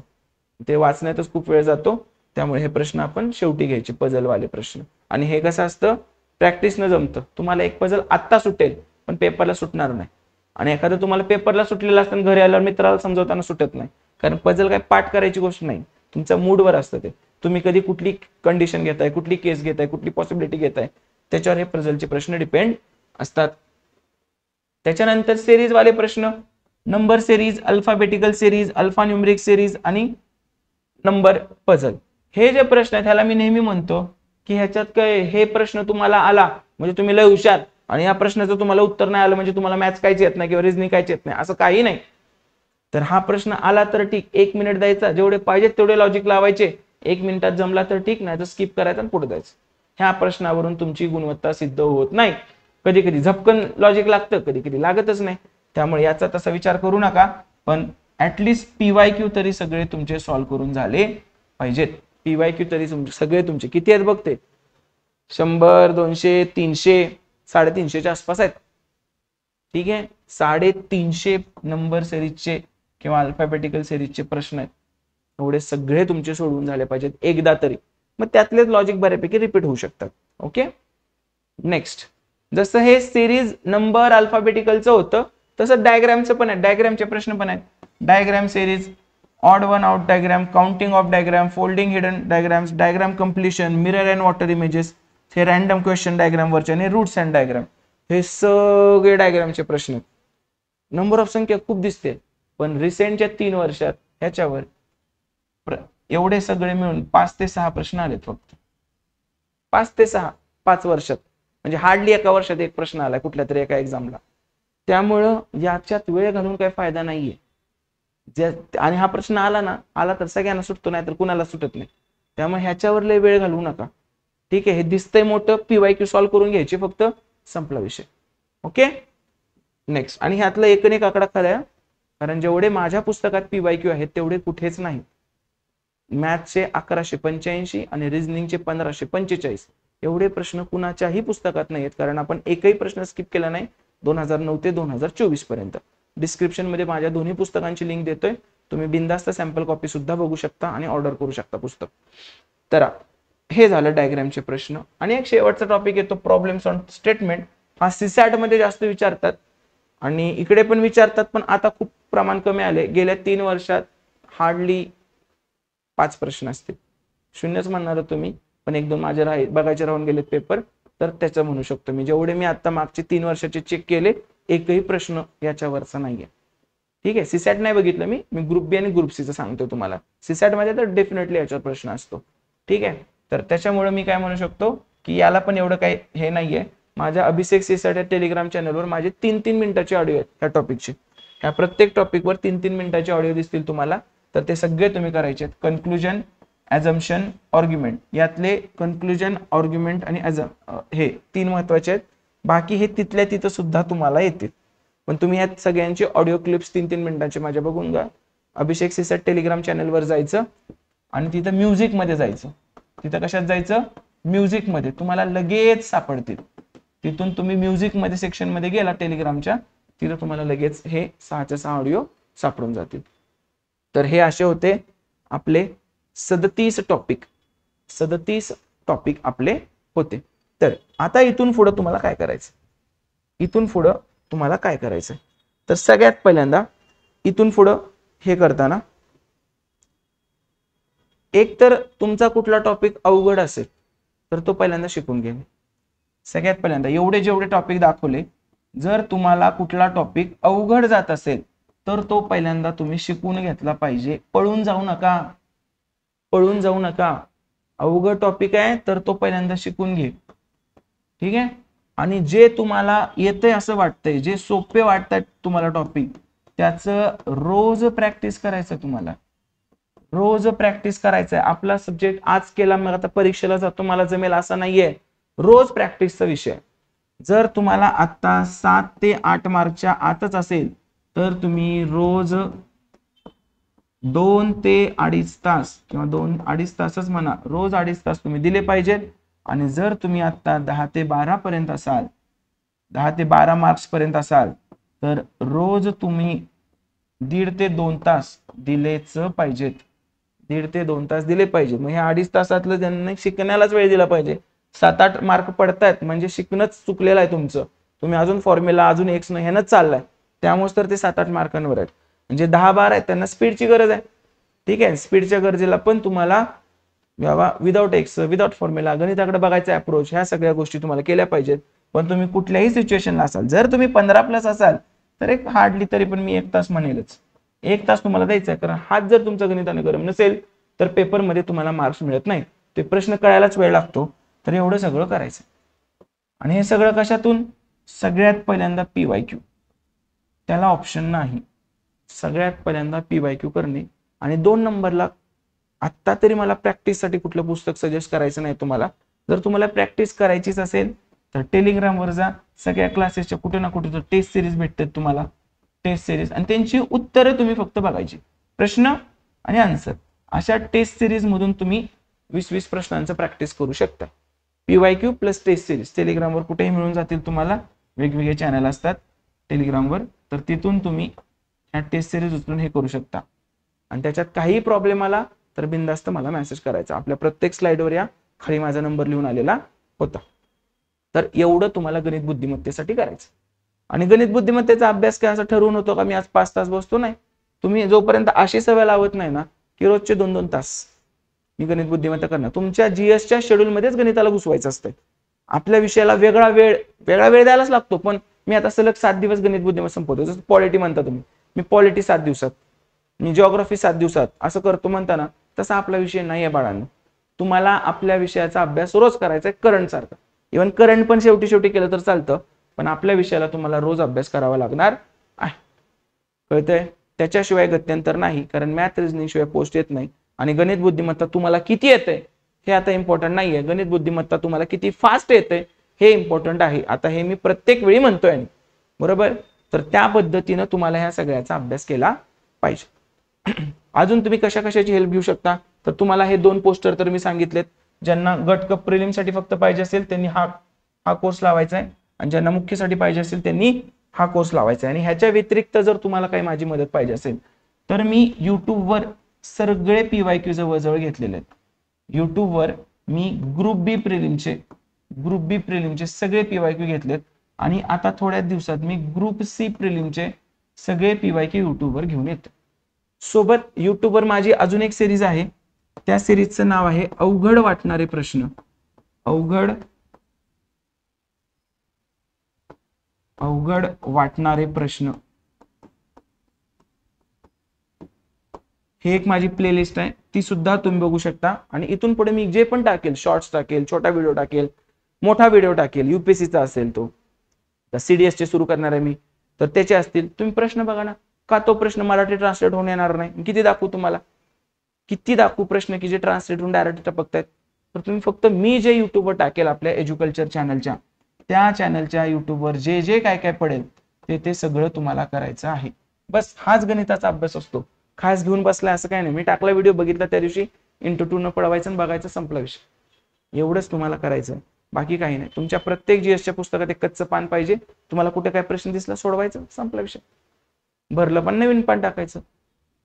ते वाचण्यातच खूप वेळ जातो. त्यामुळे हे प्रश्न आपण शेवटी घ्यायचे, पझलवाले प्रश्न. आणि हे कसं असतं, प्रॅक्टिसनं जमतं. तुम्हाला एक पझल आत्ता सुटेल पण पेपरला सुटणार नाही, आणि एखादं तुम्हाला पेपरला सुटलेलं असतं घरी आल्यावर मित्राला समजवताना सुटत नाही. कारण पझल काय पाठ करायची गोष्ट नाही, तुमच्या मूडवर असतं ते. तुम्ही कधी कुठली कंडिशन घेताय, कुठली केस घेताय, कुठली पॉसिबिलिटी घेताय, त्याच्यावर हे पझलचे प्रश्न डिपेंड असतात. त्याच्यानंतर सिरीज वाले प्रश्न, number series, alphabetical series, alpha numeric series आणि नंबर पझल. हे जे प्रश्न आहेत ह्याला मी नेहमी म्हणतो की ह्याच्यात काय, हे प्रश्न तुम्हाला आला म्हणजे तुम्ही लय हुशार, आणि या प्रश्नाचं तुम्हाला उत्तर नाही आलं म्हणजे तुम्हाला मॅथ्स कायच येत नाही किंवा रिझनिंग कायच येत नाही, असं काही नाही. तर हा प्रश्न आला तर ठीक, 1 मिनिट द्यायचा, जेवढे पाहिजेत तेवढे लॉजिक लावायचे, 1 मिनिटात जमला तर ठीक, नाही तर स्किप करायचं आणि पुढे जायचं. ह्या प्रश्नावरून तुमची गुणवत्ता सिद्ध होत नाही. कधी कधी झपकन लॉजिक लागतं, कधी कधी लागतच नाही. त्यामुळे याचा तसा विचार करू नका, पण ऍटलिस्ट PYQ तरी सगळे तुमचे सॉल्व्ह करून झाले पाहिजेत. PYQ तरी सगळे तुमचे किती आहेत बघते, 100, 200, 300, 350च्या आसपास आहेत. ठीक आहे, 350 नंबर सिरीजचे किंवा अल्फाबेटिकल सिरीजचे प्रश्न आहेत. एवढे सगळे तुमचे सोडवून झाले पाहिजेत एकदा तरी, मग त्यातलेच लॉजिक बऱ्यापैकी रिपीट होऊ शकतात. Okay, next. जसं हे सिरीज नंबर अल्फाबेटिकलचं होतं तसं डायग्रामचं पण आहे, डायग्रामचे प्रश्न पण आहेत. Diagram series, odd one out diagram, counting of diagram, folding hidden diagrams, diagram completion, mirror and water images, हे रॅन्डम क्वेश्चन डायग्राम वरचे, आणि रूट्स अँड डायग्राम, हे सगळे डायग्रामचे प्रश्न आहेत. नंबर ऑफ संख्या खूप दिसते, पण रिसेंटच्या 3 वर्षात ह्याच्यावर एवढे सगळे मिळून 5 ते 6 प्रश्न आलेत फक्त. 5 ते 6 5 वर्षात, म्हणजे हार्डली एका वर्षात एक प्रश्न आलाय कुठल्या तरी एका एक्झामला. त्यामुळं याच्यात वेळ घालून काही फायदा नाहीये. आणि हा प्रश्न आला तर सगळ्यांना सुटतो, नाही तर कुणाला सुटत नाही. त्यामुळे ह्याच्यावर लय वेळ घालवू नका. ठीक आहे, हे दिसतंय मोठं, PYQ सॉल्व्ह करून घ्यायची फक्त, संपला विषय. Okay, next. आणि ह्यातला एक आकडा खरा आहे, कारण जेवढे माझ्या पुस्तकात PYQ आहेत तेवढे कुठेच नाही. मॅथ्सचे 1185 आणि रिझनिंगचे 1545 एवढे प्रश्न कुणाच्याही पुस्तकात नाहीत, कारण आपण एकही प्रश्न स्किप केला नाही 2009 ते 2024 पर्यंत. डिस्क्रिप्शन मध्ये माझ्या दोन्ही पुस्तकांची लिंक देतोय, तुम्ही बिंदास्त सॅम्पल कॉपी सुद्धा बघू शकता आणि ऑर्डर करू शकता पुस्तक. तर हे झालं डायग्रामचे प्रश्न. आणि एक शेवटचा टॉपिक येतो प्रॉब्लेम्स ऑन स्टेटमेंट. हा सीसॅट मध्ये जास्त विचारतात आणि इकडे पण विचारतात, पण आता खूप प्रमाण कमी आले. गेल्या 3 वर्षात हार्डली 5 प्रश्न असतील. 0च म्हणणार तुम्ही, पण 1-2 माझे बघायचे राहून गेलेत पेपर, तर त्याचं म्हणू शकतो मी. जेवढे मी आता मागचे 3 वर्षाचे चेक केले, एकही प्रश्न याच्यावरचा नाहीये. ठीक आहे, सीसॅट नाही बघितलं मी ग्रुप बी आणि ग्रुप सीचं सांगतो तुम्हाला. सीसॅट मध्ये तर डेफिनेटली याच्यावर प्रश्न असतो. ठीक आहे, तर त्याच्यामुळे मी काय म्हणू शकतो की याला पण एवढं काही हे नाहीये. माझ्या अभिषेक सिरसाट या टेलिग्राम चॅनलवर माझे 3-3 मिनिटाचे ऑडिओ आहेत ह्या टॉपिकचे. ह्या प्रत्येक टॉपिकवर 3-3 मिनिटाचे ऑडिओ दिसतील तुम्हाला. तर ते सगळे तुम्ही करायचे आहेत. कन्क्लुजन, ॲझम्पशन, आर्ग्युमेंट, यातले कन्क्लुजन, आर्ग्युमेंट आणि हे 3 महत्वाचे आहेत. बाकी हे तिथल्या तिथं सुद्धा तुम्हाला येतील. पण तुम्ही यात सगळ्यांचे ऑडिओ क्लिप्स 3-3 मिनिटांचे माझ्या बघून घ्या. अभिषेक सिरसाट टेलिग्राम चॅनलवर जायचं आणि तिथं म्युझिक मध्ये जायचं. तिथं कशात जायचं? म्युझिक मध्ये. तुम्हाला लगेच सापडतील. तिथून तुम्ही म्युझिक मध्ये सेक्शन मध्ये गेला टेलिग्रामच्या, तिथं तुम्हाला लगेच हे 6च्या 6 ऑडिओ सापडून जातील. तर हे असे होते आपले 37 टॉपिक आपले होते. तर आता इथून पुढे तुम्हाला काय करायचं? इथून पुढे तुम्हाला काय करायचं? तर सगळ्यात पहिल्यांदा इथून पुढे हे करताना एक तर तुमचा कुठला टॉपिक अवघड असेल तर तो पहिल्यांदा शिकून घ्या. सगळ्यात पहिल्यांदा एवढे जेवढे टॉपिक दाखवले, जर तुम्हाला कुठला टॉपिक अवघड जात असेल तर तो पहिल्यांदा तुम्ही शिकून घेतला पाहिजे. पळून जाऊ नका. अवघड टॉपिक आहे तर तो पहिल्यांदा शिकून घे. ठीक आहे. आणि जे तुम्हाला येतंय असं वाटतंय, जे सोपे वाटतात तुम्हाला टॉपिक, त्याचं रोज प्रॅक्टिस करायचं. तुम्हाला रोज प्रॅक्टिस करायचंय. आपला सब्जेक्ट आज केला मग आता परीक्षेला जातो मला जमेल असं नाहीये. रोज प्रॅक्टिसचा विषय. जर तुम्हाला आता 7 ते 8 मार्कच्या आतच असेल तर तुम्ही रोज 2 ते 2.5 तास किंवा 2-2.5 तासच म्हणा, रोज 2.5 तास तुम्ही दिले पाहिजेत. आणि जर तुम्ही आता 10 ते 12 पर्यंत असाल, 10 ते 12 मार्क्स पर्यंत असाल, तर रोज तुम्ही 1.5 ते 2 तास दिलेच पाहिजेत. 1.5 ते 2 तास दिले पाहिजेत. मग ह्या 2.5 तासातलं त्यांनी शिकण्यालाच वेळ दिला पाहिजे. 7-8 मार्क पडतायत म्हणजे शिकणंच चुकलेलं आहे तुमचं. तुम्ही अजून फॉर्म्युला अजून एक्स न ह्यानंच चाललाय. त्यामुळे तर ते 7-8 मार्कांवर आहेत. म्हणजे 10-12 आहेत, त्यांना स्पीडची गरज आहे. ठीक आहे. स्पीडच्या गरजेला पण तुम्हाला विदाउट एक्स, विदाउट फॉर्म्युला, गणिताकडे बघायचा अप्रोच, ह्या सगळ्या गोष्टी तुम्हाला केल्या पाहिजेत. पण तुम्ही कुठल्याही सिच्युएशनला असाल, जर तुम्ही 15+ असाल तर एक हार्डली तरी पण मी 1 तास म्हणेलच. 1 तास तुम्हाला द्यायचा आहे. कारण हाच जर तुमचा गणिताने गरम नसेल तर पेपरमध्ये तुम्हाला मार्क्स मिळत नाही. ते प्रश्न कळायलाच वेळ लागतो. तर एवढं सगळं करायचं. आणि हे सगळं कशातून? सगळ्यात पहिल्यांदा PYQ. त्याला ऑप्शन नाही. सगळ्यात पहिल्यांदा PYQ करणे. आणि 2 नंबरला आत्ता तरी मला प्रॅक्टिससाठी कुठलं पुस्तक सजेस्ट करायचं नाही तुम्हाला. जर तुम्हाला प्रॅक्टिस करायचीच असेल तर टेलिग्रामवर जा. सगळ्या क्लासेसच्या कुठे ना कुठे टेस्ट सिरीज भेटतात तुम्हाला. टेस्ट सिरीज आणि त्यांची उत्तरं तुम्ही फक्त बघायची. प्रश्न आणि आन्सर अशा टेस्ट सिरीज मधून तुम्ही 20-20 प्रश्नांचं प्रॅक्टिस करू शकता. PYQ प्लस टेस्ट सिरीज टेलिग्रामवर कुठेही मिळून जातील तुम्हाला. वेगवेगळे चॅनल असतात टेलिग्रामवर, तर तिथून तुम्ही ह्या टेस्ट सिरीज उचलून हे करू शकता. आणि त्याच्यात काही प्रॉब्लेम आला तर बिनधास्त मला मेसेज करायचा. आपल्या प्रत्येक स्लाइडवर या खाली माझा नंबर लिहून आलेला होता. तर एवढं तुम्हाला गणित बुद्धिमत्तेसाठी करायचं. आणि गणित बुद्धिमत्तेचा अभ्यास काय असं ठरवून होतो का मी आज 5 तास बसतो? नाही. तुम्ही जोपर्यंत अशी सवय लावत नाही ना की रोजचे 2-2 तास मी गणित बुद्धिमत्ता करणार, तुमच्या GSच्या शेड्यूल मध्येच गणिताला घुसवायचं असतं. आपल्या विषयाला वेगळा वेळ द्यायलाच लागतो. पण मी आता सलग 7 दिवस गणित बुद्धिमत्ता संपवतो. जसं पॉलिटी म्हणता तुम्ही, मी पॉलिटी 7 दिवसात, मी जिओग्राफी 7 दिवसात असं करतो म्हणताना, तसा आपला विषय नाही आहे बाळांनो. तुम्हाला आपल्या विषयाचा अभ्यास रोज करायचा आहे. करंट सारखा. इव्हन करंट पण शेवटी केलं तर चालतं, पण आपल्या विषयाला तुम्हाला रोज अभ्यास करावा लागणार आहे. कळतंय? त्याच्याशिवाय गत्यंतर नाही. कारण मॅथ रिझनिंग शिवाय पोस्ट येत नाही. आणि गणित बुद्धिमत्ता तुम्हाला किती येते हे आता इम्पॉर्टंट नाहीये. गणित बुद्धिमत्ता तुम्हाला किती फास्ट येते हे इम्पॉर्टंट आहे. आता हे मी प्रत्येक वेळी म्हणतोय, बरोबर? तर त्या पद्धतीनं तुम्हाला ह्या सगळ्याचा अभ्यास केला पाहिजे. अजून तुम्ही कशाची हेल्प घेऊ शकता? तर तुम्हाला हे 2 पोस्टर तर मी सांगितलेत. ज्यांना गट कप प्रिलिम साठी फक्त पाहिजे असेल त्यांनी हा कोर्स लावायचा आहे. आणि ज्यांना मुख्यसाठी पाहिजे असेल त्यांनी हा कोर्स लावायचा आहे. आणि ह्याच्या व्यतिरिक्त जर तुम्हाला काही माझी मदत पाहिजे असेल तर मी युट्यूबवर सगळे PYQ जवळजवळ घेतलेले आहेत. युट्यूबवर मी ग्रुप बी प्रिलिमचे सगळे PYQ घेतलेत. आणि आता थोड्याच दिवसात मी ग्रुप C प्रिलिमचे सगळे PYQ युट्यूबवर घेऊन येतो. सोबत युट्यूबवर माझी अजून एक सिरीज आहे. त्या सिरीजचं नाव आहे अवघड वाटणारे प्रश्न. अवघड वाटणारे प्रश्न. हे एक माझी प्लेलिस्ट आहे, ती सुद्धा तुम्ही बघू शकता. आणि इथून पुढे मी जे पण टाकेल, शॉर्ट्स टाकेल, छोटा व्हिडिओ टाकेल, मोठा व्हिडिओ टाकेल, युपीएससीचा असेल तो, सीडीएस चे सुरू करणार आहे मी, तर त्याचे असतील, तुम्ही प्रश्न बघा ना. का तो प्रश्न मराठी ट्रान्सलेट होऊन येणार नाही? किती दाखवू तुम्हाला, किती दाखवू प्रश्न की जे ट्रान्सलेट होऊन डायरेक्ट टपकतायत? तर तुम्ही फक्त मी जे युट्यूबवर टाकेल आपल्या एज्युकल्चर चॅनलच्या, त्या चॅनलच्या युट्यूबवर जे जे काय काय पडेल ते सगळं तुम्हाला करायचं आहे. बस हाच गणिताचा अभ्यास असतो. खास घेऊन बसलाय असं काही नाही. मी टाकला व्हिडिओ, बघितला त्या दिवशी, इंटू 2 न पळवायचं आणि बघायचं, संपला विषय. एवढंच तुम्हाला करायचं, बाकी काही नाही. तुमच्या प्रत्येक जीएसच्या पुस्तकात एक कच्चं पान पाहिजे. तुम्हाला कुठे काय प्रश्न दिसला, सोडवायचं, संपला विषय. भरलं पण नवीन पान टाकायचं.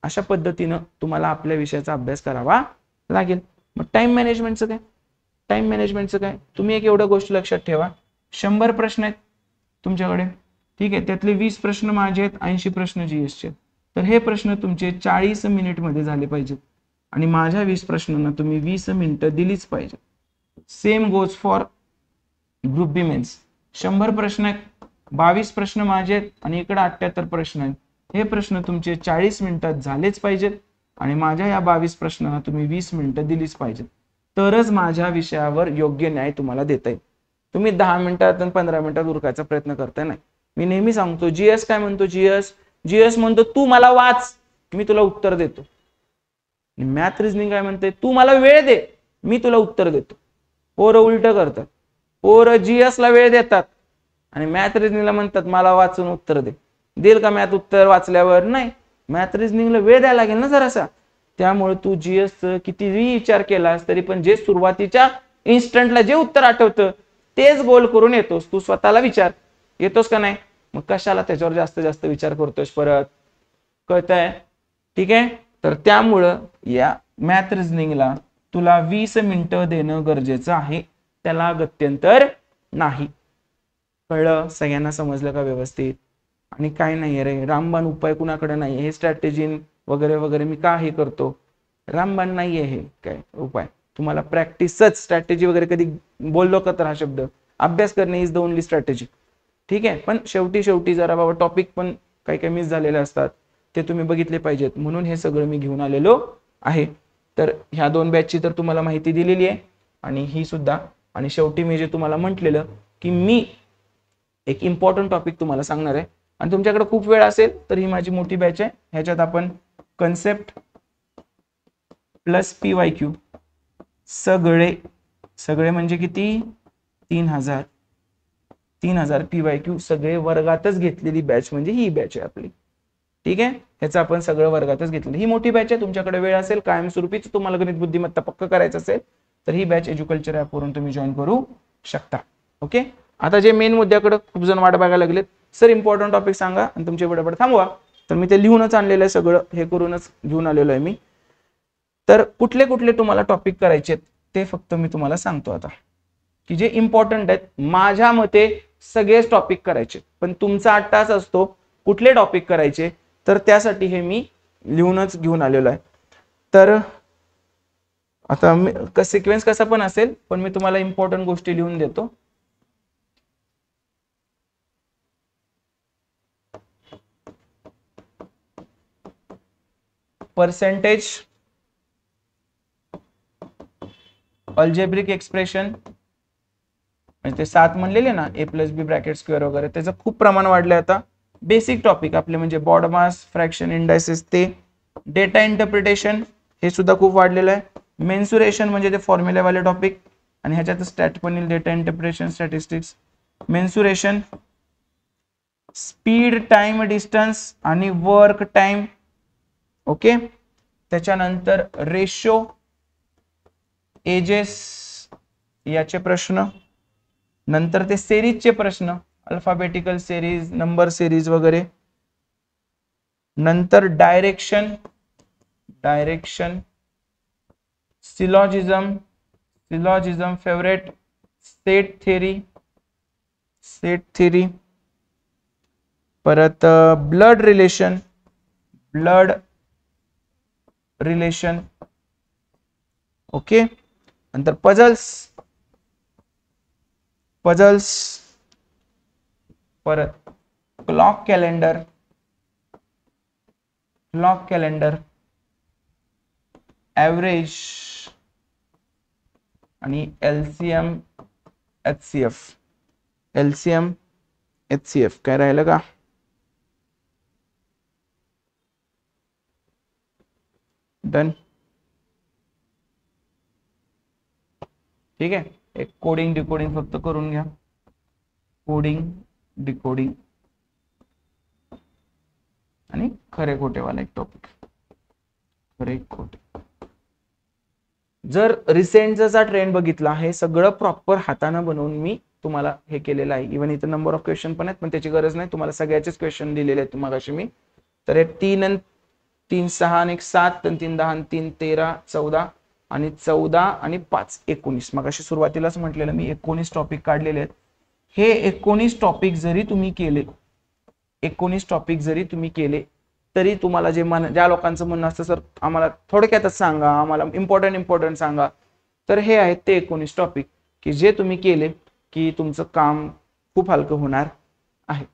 अशा पद्धतीनं तुम्हाला आपल्या विषयाचा अभ्यास करावा लागेल. मग टाइम मॅनेजमेंटचं काय? टाइम मॅनेजमेंटचं काय? तुम्ही एक एवढं गोष्ट लक्षात ठेवा, 100 प्रश्न आहेत तुमच्याकडे, ठीक आहे. त्यातले 20 प्रश्न माझे आहेत, 80 प्रश्न जीएसचे. तर हे प्रश्न तुमचे 40 मिनिट मध्ये झाले पाहिजेत. आणि माझ्या 20 प्रश्नांना तुम्ही 20 मिनिटं दिलीच पाहिजे. Same goes for group B mains. 100 प्रश्न आहेत, 22 प्रश्न माझे आहेत आणि इकडे 78 प्रश्न आहेत. हे प्रश्न तुमचे 40 मिनिटात झालेच पाहिजेत. आणि माझ्या या 22 प्रश्नांना तुम्ही 20 मिनिटं दिलीच पाहिजेत. तरच माझ्या विषयावर योग्य न्याय तुम्हाला देता येईल. तुम्ही 10 मिनिटात आणि 15 मिनिटात उरकायचा प्रयत्न करताय नाही. मी नेहमी सांगतो, जीएस काय म्हणतो, जीएस म्हणतो तू मला वाच, मी तुला उत्तर देतो. मॅथ रिझनिंग काय म्हणते, तू मला वेळ दे, मी तुला उत्तर देतो. पोरं उलट करतात. पोरं जीएस ला वेळ देतात आणि मॅथ रिझनिंगला म्हणतात मला वाचून उत्तर दे. देईल का मॅथ उत्तर वाचल्यावर? नाही. मॅथ रिझनिंगला वेळ द्यायला लागेल ना जरासा. त्यामुळे तू जीएस कितीही विचार केलास तरी पण जे सुरुवातीच्या इन्स्टंटला जे उत्तर आठवतं तेच गोल करून येतोस. तू स्वतःला विचार, येतोस का नाही? मग कशाला त्याच्यावर जास्त जास्त विचार करतोस परत? कळतंय? ठीक आहे. तर त्यामुळं या मॅथ रिझनिंगला तुला 20 मिनिटं देणं गरजेचं आहे, त्याला गत्यंतर नाही. कळलं? सगळ्यांना समजलं का व्यवस्थित? आणि काय नाही रे, रामबाण उपाय कुणाकडे नाही. हे स्ट्रॅटेजी वगैरे वगैरे मी का हे करतो, रामबाण नाहीये हे काय उपाय. तुम्हाला प्रॅक्टिसच, स्ट्रॅटेजी वगैरे कधी बोललो का तर हा शब्द, अभ्यास करणे इज द ओनली स्ट्रॅटेजी. ठीक आहे. पण शेवटी जरा बाबा टॉपिक पण काही काही मिस झालेले असतात, ते तुम्ही बघितले पाहिजेत. म्हणून हे सगळं मी घेऊन आलेलो आहे. तर ह्या 2 बॅचची तर तुम्हाला माहिती दिलेली आहे आणि ही सुद्धा. आणि शेवटी मी जे तुम्हाला म्हटलेलं की मी एक इम्पॉर्टंट टॉपिक तुम्हाला सांगणार आहे आणि तुमच्याकडे खूप वेळ असेल तर ही माझी मोठी बॅच आहे. ह्याच्यात आपण कन्सेप्ट प्लस PYQ सगळे म्हणजे किती, 3000 PYQ सगळे वर्गातच घेतलेली बॅच म्हणजे ही बॅच आहे आपली. ठीक आहे. ह्याचं आपण सगळं वर्गातच घेतलेलं. ही मोठी बॅच आहे. तुमच्याकडे वेळ असेल, कायमस्वरूपीच तुम्हाला गणित बुद्धिमत्ता पक्क करायचं असेल तर ही बॅच एज्युकल्चर ऍप वरून तुम्ही जॉईन करू शकता. ओके. आता जे मेन मुद्द्याकडे खूप जण वाट बघायला लागलेत, सर इम्पॉर्टंट टॉपिक सांगा आणि तुमचे बडबड थांबवा. तर मी ते लिहूनच आणलेलं आहे, सगळं हे करूनच घेऊन आलेलो आहे मी. तर कुठले कुठले तुम्हाला टॉपिक करायचे ते फक्त मी तुम्हाला सांगतो आता, की जे इम्पॉर्टंट आहेत. माझ्या मते सगळेच टॉपिक करायचे, पण तुमचा 8 तास असतो, कुठले टॉपिक करायचे तर त्यासाठी हे मी लिहूनच घेऊन आलेलो आहे. तर आता सिक्वेन्स कसा पण असेल, पण मी तुम्हाला इम्पॉर्टंट गोष्टी लिहून देतो. पर्सेंटेज, अल्जेब्रिक एक्सप्रेशन, ते 7 म्हणलेले ना, A+B ब्रॅकेट स्क्वेअर वगैरे, त्याचं खूप प्रमाण वाढलंय आता. बेसिक टॉपिक आपले म्हणजे बॉडमास, फ्रॅक्शन, इंडायसेस, ते डेटा इंटरप्रिटेशन हे सुद्धा खूप वाढलेलं आहे. मेन्सुरेशन म्हणजे ते फॉर्म्युलावाले टॉपिक आणि ह्याच्यात स्टॅट पण येईल, data interpretation, statistics, mensuration, speed, time, distance आणि वर्क टाइम. ओके. त्याच्यानंतर रेशो, एजेस याचे प्रश्न, नंतर ते सेरीजचे प्रश्न, अल्फाबेटिकल सेरीज, नंबर सेरीज वगैरे, नंतर डायरेक्शन, सिलॉजिझम, फेवरेट, सेट थेरी, परत ब्लड रिलेशन, ओके. नंतर पझल्स, परत क्लॉक कॅलेंडर, ॲव्हरेज आणि LCM HCF. LCM HCF काय राहिलं का? डन. ठीक आहे, एक कोडिंग डिकोडिंग फक्त करून घ्या. कोडिंग डिकोडिंग आणि खरे खोटेवाला एक टॉपिक. खरे खोटे. जर रिसेंटचा ट्रेंड बघितला, हे सगळं प्रॉपर हाताने बनवून मी तुम्हाला हे केलेलं आहे. इव्हन इथं नंबर ऑफ क्वेश्चन पण आहेत, पण त्याची गरज नाही, तुम्हाला सगळ्याचेच क्वेश्चन दिलेले आहेत तुम्हाला मी. तर हे 3 आणि 3 6 आणि 7 आणि 3 10 आणि 3 13 14 आणि 14 आणि 5 19. मग अशी सुरुवातीलाच म्हटलेलं मी 19 टॉपिक काढलेले आहेत. हे 19 टॉपिक जरी तुम्ही केले, 19 टॉपिक जरी तुम्ही केले तरी तुम्हाला जे ज्या लोकांचं म्हणणं असतं सर आम्हाला थोडक्यातच सांगा, आम्हाला इम्पॉर्टंट सांगा, तर हे आहेत ते 19 टॉपिक की जे तुम्ही केले की तुमचं काम खूप हलकं होणार आहे.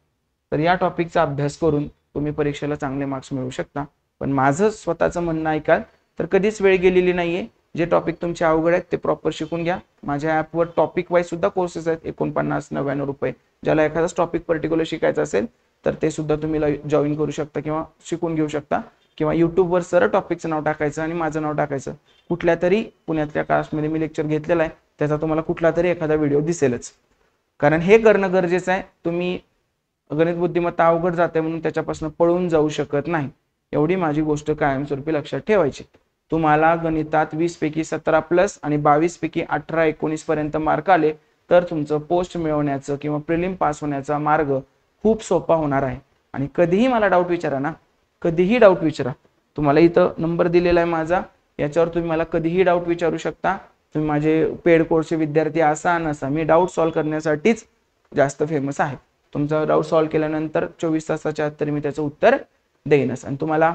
तर या टॉपिकचा अभ्यास करून तुम्ही परीक्षेला चांगले मार्क्स मिळवू शकता. पण माझं स्वतःचं म्हणणं ऐकाल तर कधीच वेळ गेलेली नाहीये. जे टॉपिक तुमचे अवघड आहेत ते प्रॉपर शिकून घ्या. माझ्या ॲपवर टॉपिक वाईज सुद्धा कोर्सेस आहेत, 49-99 रुपये. ज्याला एखादाच टॉपिक पर्टिक्युलर शिकायचं असेल तर ते सुद्धा तुम्ही जॉईन करू शकता किंवा शिकून घेऊ शकता. किंवा युट्यूबवर सरळ टॉपिकचं नाव टाकायचं आणि माझं नाव टाकायचं. कुठल्या तरी पुण्यातल्या क्लासमध्ये मी लेक्चर घेतलेला आहे, त्याचा तुम्हाला कुठला तरी एखादा व्हिडिओ दिसेलच. कारण हे करणं गरजेचं आहे. तुम्ही गणित बुद्धिमत्ता अवघड जाते म्हणून त्याच्यापासून पळून जाऊ शकत नाही. एवढी माझी गोष्ट कायमस्वरूपी लक्षात ठेवायची. तुम्हाला गणितात 20 पैकी 17+ आणि 22 पैकी 18-19 पर्यंत मार्क आले तर तुमचं पोस्ट मिळवण्याचं किंवा प्रिलिम पास होण्याचा मार्ग खूप सोपा होणार आहे. आणि कधीही मला डाऊट विचारा ना, कधीही डाऊट विचारा. तुम्हाला इथं नंबर दिलेला आहे माझा, याच्यावर तुम्ही मला कधीही डाऊट विचारू शकता. तुम्ही माझे पेड कोर्सचे विद्यार्थी असा नसा, मी डाऊट सॉल्व्ह करण्यासाठीच जास्त फेमस आहे. तुमचा डाऊट सॉल्व्ह केल्यानंतर 24 तासाच्या आत तरी मी त्याचं उत्तर देईनच. आणि तुम्हाला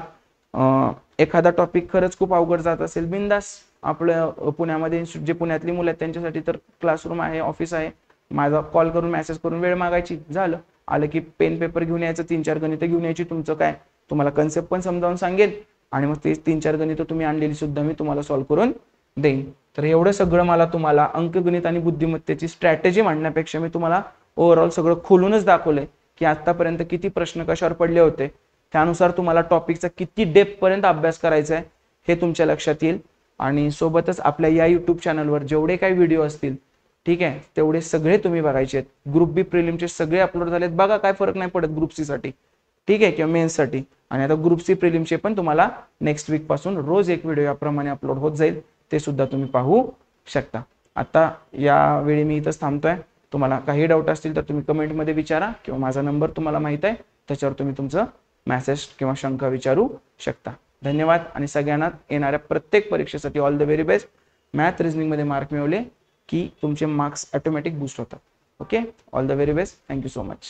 एखादा टॉपिक खरंच खूप अवघड जात असेल, बिंदास आपल्या पुण्यामध्ये जे पुण्यातली मुलं आहेत त्यांच्यासाठी तर क्लासरूम आहे, ऑफिस आहे. माझा कॉल करून मेसेज करून वेळ मागायची, झालं. आलं की पेन पेपर घेऊन यायचं, 3-4 गणितं घेऊन यायची. तुमचं काय, तुम्हाला कन्सेप्ट पण समजावून सांगेल आणि मग ते 3-4 गणितं तुम्ही आणलेली सुद्धा मी तुम्हाला सॉल्व्ह करून देईन. तर एवढं सगळं मला तुम्हाला अंकगणित आणि बुद्धिमत्तेची स्ट्रॅटेजी मांडण्यापेक्षा मी तुम्हाला ओव्हरऑल सगळं खोलूनच दाखवलंय की आतापर्यंत किती प्रश्न कशावर पडले होते, त्यानुसार तुम्हाला टॉपिकचा किती डेप्थ पर्यंत अभ्यास करायचा आहे हे तुमच्या लक्षात येईल. आणि सोबतच आपल्या या यूट्यूब चॅनलवर जेवढे काही व्हिडिओ असतील, ठीक आहे, तेवढे सगळे तुम्ही बघायचे आहेत. ग्रुप बी प्रिलिमचे सगळे अपलोड झालेत, बघा काय फरक नाही पडत ग्रुप सी साठी, ठीक आहे, किंवा मेन्ससाठी. आणि आता ग्रुप सी प्रिलिमचे पण तुम्हाला नेक्स्ट वीक पासून रोज एक व्हिडिओ याप्रमाणे अपलोड होत जाईल, ते सुद्धा तुम्ही पाहू शकता. आता यावेळी मी इथंच थांबतोय. तुम्हाला काही डाऊट असतील तर तुम्ही कमेंटमध्ये विचारा किंवा माझा नंबर तुम्हाला माहित आहे, त्याच्यावर तुम्ही तुमचं मेसेज किंवा शंका विचारू शकता. धन्यवाद. आणि सगळ्यांना येणाऱ्या प्रत्येक परीक्षेसाठी all the very best. Math reasoning मध्ये मार्क मिळवले की तुमचे मार्क्स ऑटोमॅटिक बूस्ट होतात. Okay, all the very best. Thank you so much.